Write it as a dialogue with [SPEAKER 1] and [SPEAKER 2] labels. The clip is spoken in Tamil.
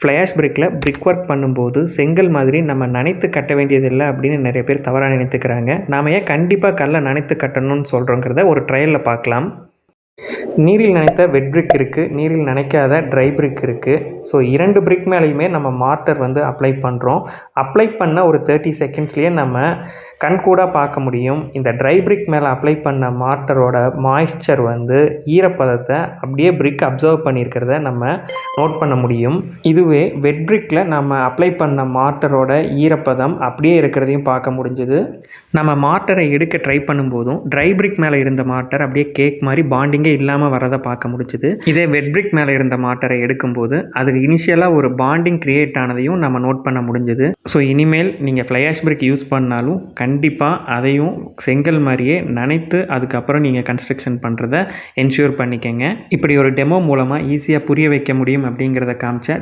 [SPEAKER 1] ஃப்ளை ஆஷ் பிரிக்கில் பிரிக் ஒர்க் பண்ணும்போது செங்கல் மாதிரி நம்ம நனைத்து கட்ட வேண்டியதில்லை அப்படின்னு நிறைய பேர் தவறாக நினைத்துக்கிறாங்க. நாம் ஏன் கண்டிப்பாக கல்லை நனைத்து கட்டணும்னு சொல்கிறோங்கிறத ஒரு ட்ரையலில் பார்க்கலாம். நீரில் நனைத்த வெட் பிரிக் இருக்குது, நீரில் நனைக்காத ட்ரை பிரிக் இருக்குது. ஸோ 2 பிரிக் மேலேயுமே நம்ம மார்ட்டர் அப்ளை பண்ணுறோம். அப்ளை பண்ண ஒரு 30 செகண்ட்ஸ்லேயே நம்ம கண்கூடாக பார்க்க முடியும். இந்த ட்ரை பிரிக் மேலே அப்ளை பண்ண மார்ட்டரோட மாய்ஸ்சர் ஈரப்பதத்தை அப்படியே பிரிக் அப்சர்வ் பண்ணியிருக்கிறத நம்ம நோட் பண்ண முடியும். இதுவே வெட் பிரிக்கில் நம்ம அப்ளை பண்ண மார்ட்டரோட ஈரப்பதம் அப்படியே இருக்கிறதையும் பார்க்க முடிஞ்சுது. நம்ம மார்ட்டரை எடுக்க ட்ரை பண்ணும்போதும் ட்ரை பிரிக் மேலே இருந்த மார்ட்டர் அப்படியே கேக் மாதிரி பாண்டிங்கே இல்லாமல் வரதை பார்க்க முடிஞ்சுது. இதே வெட் பிரிக் மேலே இருந்த மார்ட்டரை எடுக்கும்போது அதுக்கு இனிஷியலாக ஒரு பாண்டிங் கிரியேட் ஆனதையும் நம்ம நோட் பண்ண முடிஞ்சுது. ஸோ இனிமேல் நீங்கள் ஃப்ளை ஆஷ் பிரிக் யூஸ் பண்ணாலும் கண்டிப்பாக அதையும் செங்கல் மாதிரியே நனைத்து அதுக்கப்புறம் நீங்கள் கன்ஸ்ட்ரக்ஷன் பண்ணுறதை என்ஷூர் பண்ணிக்கங்க. இப்படி ஒரு டெமோ மூலமாக ஈஸியாக புரிய வைக்க முடியும் அப்படிங்கிறத காமிச்ச